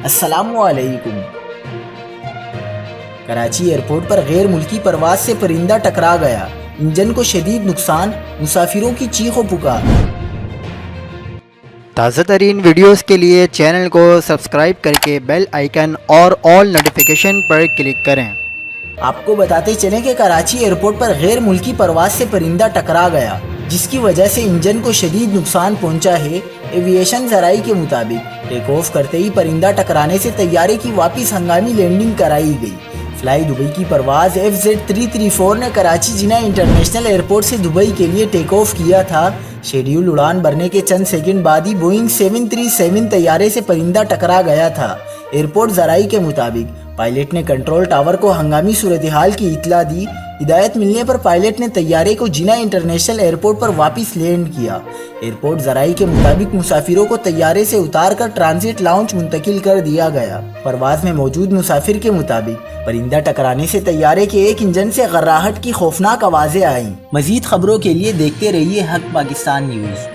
السلام علیکم۔ کراچی ایئرپورٹ پر غیر ملکی پرواز سے پرندہ ٹکرا گیا، انجن کو شدید نقصان، مسافروں کی چیخ و پکار۔ تازہ ترین ویڈیوز کے لیے چینل کو سبسکرائب کر کے بیل آئیکن اور آل نوٹیفیکیشن پر کلک کریں۔ آپ کو بتاتے چلیں کہ کراچی ایئرپورٹ پر غیر ملکی پرواز سے پرندہ ٹکرا گیا، جس کی وجہ سے انجن کو شدید نقصان پہنچا ہے۔ ایویشن ذرائع کے مطابق ٹیک آف کرتے ہی پرندہ ٹکرانے سے طیارے کی واپس ہنگامی لینڈنگ کرائی گئی۔ فلائی دبئی کی پرواز FZ334 نے کراچی جناح انٹرنیشنل ایئرپورٹ سے دبئی کے لیے ٹیک آف کیا تھا۔ شیڈیول اڑان بھرنے کے چند سیکنڈ بعد ہی بوئنگ 737 طیارے سے پرندہ ٹکرا گیا تھا۔ ایئرپورٹ ذرائع کے مطابق پائلٹ نے کنٹرول ٹاور کو ہنگامی صورتحال کی اطلاع دی۔ ہدایت ملنے پر پائلٹ نے طیارے کو جناح انٹرنیشنل ایئرپورٹ پر واپس لینڈ کیا۔ ایئرپورٹ ذرائع کے مطابق مسافروں کو طیارے سے اتار کر ٹرانزٹ لاؤنج منتقل کر دیا گیا۔ پرواز میں موجود مسافر کے مطابق پرندہ ٹکرانے سے طیارے کے ایک انجن سے غراہٹ کی خوفناک آوازیں آئیں۔ مزید خبروں کے لیے دیکھتے رہیے حق پاکستان نیوز۔